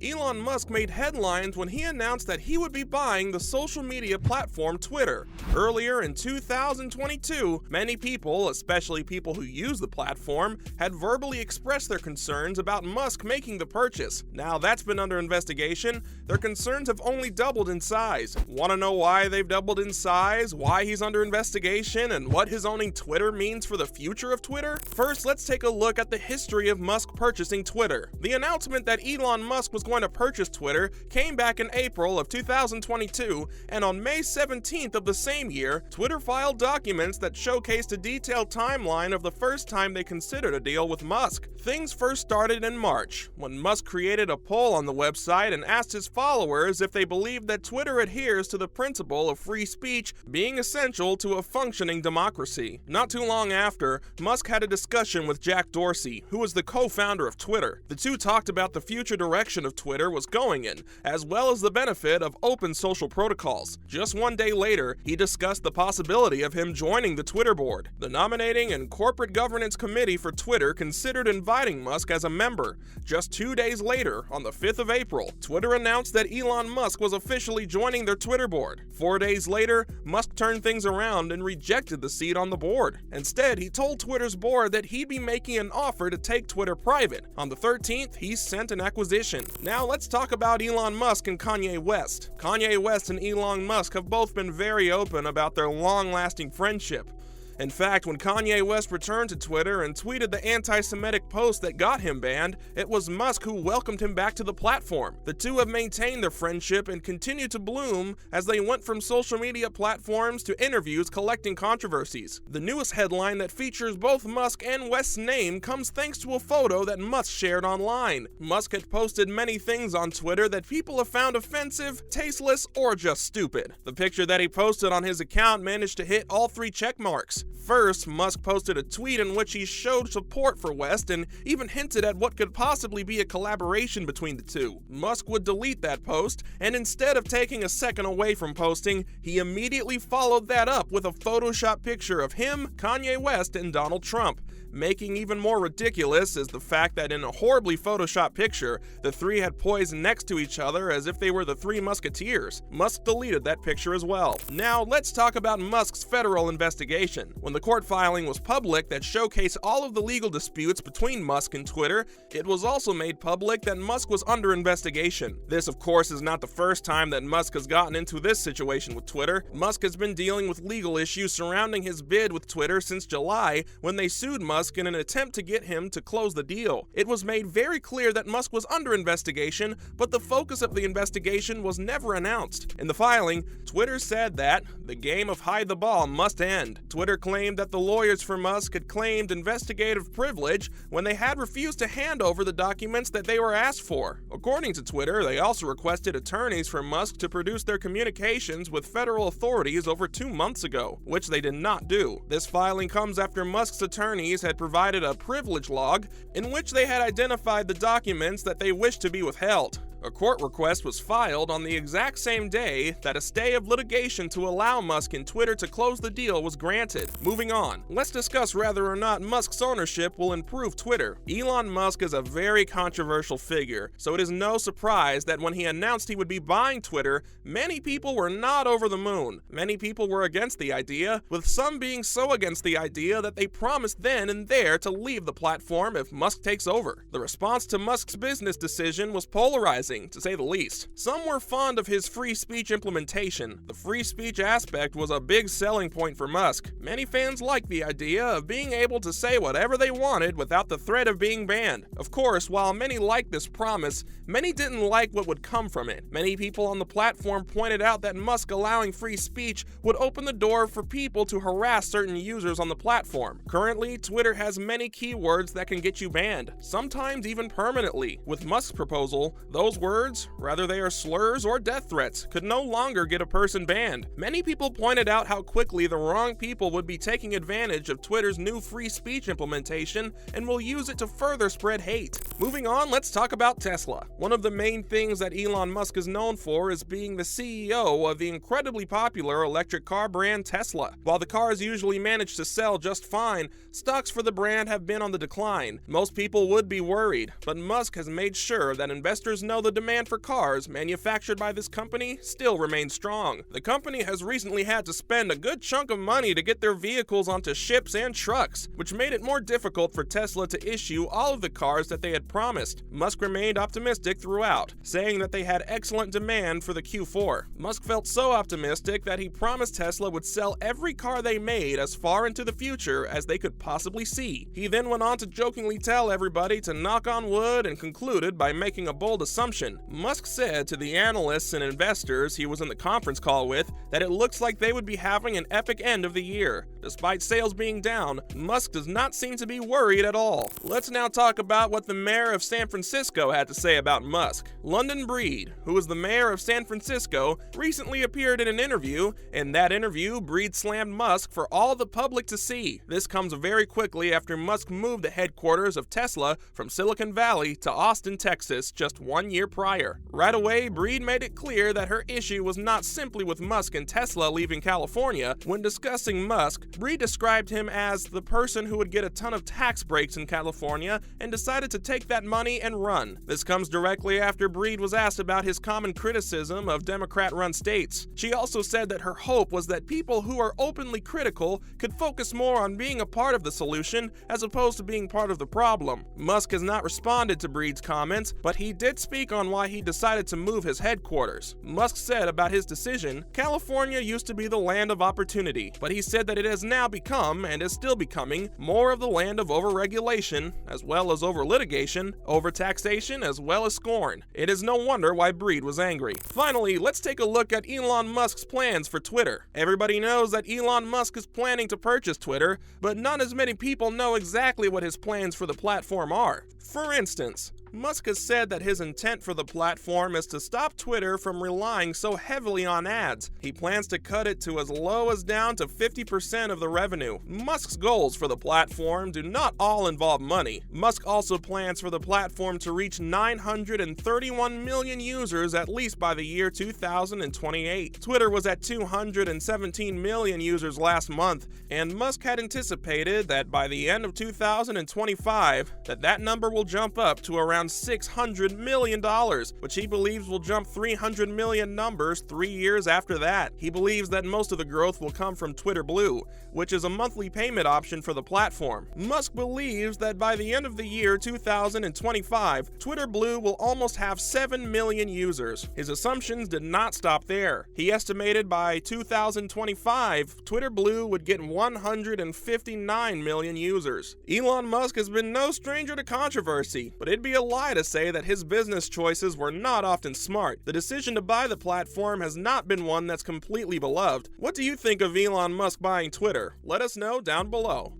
Elon Musk made headlines when he announced that he would be buying the social media platform Twitter. Earlier in 2022, many people, especially people who use the platform, had verbally expressed their concerns about Musk making the purchase. Now that's been under investigation. Their concerns have only doubled in size. Want to know why they've doubled in size, why he's under investigation, and what his owning Twitter means for the future of Twitter? First, let's take a look at the history of Musk purchasing Twitter. The announcement that Elon Musk was going to purchase Twitter came back in April of 2022, and on May 17th of the same year, Twitter filed documents that showcased a detailed timeline of the first time they considered a deal with Musk. Things first started in March, when Musk created a poll on the website and asked his followers if they believed that Twitter adheres to the principle of free speech being essential to a functioning democracy. Not too long after, Musk had a discussion with Jack Dorsey, who was the co-founder of Twitter. The two talked about the future direction of Twitter was going in, as well as the benefit of open social protocols. Just one day later, he discussed the possibility of him joining the Twitter board. The Nominating and Corporate Governance Committee for Twitter considered inviting Musk as a member. Just 2 days later, on the 5th of April, Twitter announced that Elon Musk was officially joining their Twitter board. 4 days later, Musk turned things around and rejected the seat on the board. Instead, he told Twitter's board that he'd be making an offer to take Twitter private. On the 13th, he sent an acquisition. Now let's talk about Elon Musk and Kanye West. Kanye West and Elon Musk have both been very open about their long-lasting friendship. In fact, when Kanye West returned to Twitter and tweeted the anti-Semitic post that got him banned, it was Musk who welcomed him back to the platform. The two have maintained their friendship and continue to bloom as they went from social media platforms to interviews collecting controversies. The newest headline that features both Musk and West's name comes thanks to a photo that Musk shared online. Musk had posted many things on Twitter that people have found offensive, tasteless, or just stupid. The picture that he posted on his account managed to hit all 3 check marks. First, Musk posted a tweet in which he showed support for West and even hinted at what could possibly be a collaboration between the two. Musk would delete that post, and instead of taking a second away from posting, he immediately followed that up with a Photoshop picture of him, Kanye West, and Donald Trump. Making even more ridiculous is the fact that in a horribly photoshopped picture, the three had poised next to each other as if they were the Three Musketeers. Musk deleted that picture as well. Now let's talk about Musk's federal investigation. When the court filing was public that showcased all of the legal disputes between Musk and Twitter, it was also made public that Musk was under investigation. This, of course, is not the first time that Musk has gotten into this situation with Twitter. Musk has been dealing with legal issues surrounding his bid with Twitter since July, when they sued Musk in an attempt to get him to close the deal. It was made very clear that Musk was under investigation, but the focus of the investigation was never announced. In the filing, Twitter said that the game of hide the ball must end. Twitter claimed that the lawyers for Musk had claimed investigative privilege when they had refused to hand over the documents that they were asked for. According to Twitter, they also requested attorneys for Musk to produce their communications with federal authorities over 2 months ago, which they did not do. This filing comes after Musk's attorneys had provided a privilege log in which they had identified the documents that they wished to be withheld. A court request was filed on the exact same day that a stay of litigation to allow Musk and Twitter to close the deal was granted. Moving on, let's discuss whether or not Musk's ownership will improve Twitter. Elon Musk is a very controversial figure, so it is no surprise that when he announced he would be buying Twitter, many people were not over the moon. Many people were against the idea, with some being so against the idea that they promised then and there to leave the platform if Musk takes over. The response to Musk's business decision was polarizing, to say the least. Some were fond of his free speech implementation. The free speech aspect was a big selling point for Musk. Many fans liked the idea of being able to say whatever they wanted without the threat of being banned. Of course, while many liked this promise, many didn't like what would come from it. Many people on the platform pointed out that Musk allowing free speech would open the door for people to harass certain users on the platform. Currently, Twitter has many keywords that can get you banned, sometimes even permanently. With Musk's proposal, those words, whether they are slurs or death threats, could no longer get a person banned. Many people pointed out how quickly the wrong people would be taking advantage of Twitter's new free speech implementation and will use it to further spread hate. Moving on, let's talk about Tesla. One of the main things that Elon Musk is known for is being the CEO of the incredibly popular electric car brand Tesla. While the cars usually manage to sell just fine, stocks for the brand have been on the decline. Most people would be worried, but Musk has made sure that investors know the demand for cars manufactured by this company still remains strong. The company has recently had to spend a good chunk of money to get their vehicles onto ships and trucks, which made it more difficult for Tesla to issue all of the cars that they had promised. Musk remained optimistic throughout, saying that they had excellent demand for the Q4. Musk felt so optimistic that he promised Tesla would sell every car they made as far into the future as they could possibly see. He then went on to jokingly tell everybody to knock on wood and concluded by making a bold assumption. Musk said to the analysts and investors he was in the conference call with that it looks like they would be having an epic end of the year. Despite sales being down, Musk does not seem to be worried at all. Let's now talk about what the mayor of San Francisco had to say about Musk. London Breed, who is the mayor of San Francisco, recently appeared in an interview. In that interview, Breed slammed Musk for all the public to see. This comes very quickly after Musk moved the headquarters of Tesla from Silicon Valley to Austin, Texas, just 1 year prior. Right away, Breed made it clear that her issue was not simply with Musk and Tesla leaving California. When discussing Musk, Breed described him as the person who would get a ton of tax breaks in California and decided to take that money and run. This comes directly after Breed was asked about his common criticism of Democrat-run states. She also said that her hope was that people who are openly critical could focus more on being a part of the solution as opposed to being part of the problem. Musk has not responded to Breed's comments, but he did speak on why he decided to move his headquarters. Musk said about his decision, "California used to be the land of opportunity, but he said that it has now become, and is still becoming, more of the land of overregulation, as well as over-litigation, over-taxation, as well as scorn." It is no wonder why Breed was angry. Finally, let's take a look at Elon Musk's plans for Twitter. Everybody knows that Elon Musk is planning to purchase Twitter, but not as many people know exactly what his plans for the platform are. For instance, Musk has said that his intent for the platform is to stop Twitter from relying so heavily on ads. He plans to cut it to as low as down to 50% of the revenue. Musk's goals for the platform do not all involve money. Musk also plans for the platform to reach 931 million users at least by the year 2028. Twitter was at 217 million users last month, and Musk had anticipated that by the end of 2025, that number will jump up to around $600 million, which he believes will jump 300 million numbers 3 years after that. He believes that most of the growth will come from Twitter Blue, which is a monthly payment option for the platform. Musk believes that by the end of the year 2025, Twitter Blue will almost have 7 million users. His assumptions did not stop there. He estimated by 2025, Twitter Blue would get 159 million users. Elon Musk has been no stranger to controversy, but it'd be a lie to say that his business choices were not often smart. The decision to buy the platform has not been one that's completely beloved. What do you think of Elon Musk buying Twitter? Let us know down below.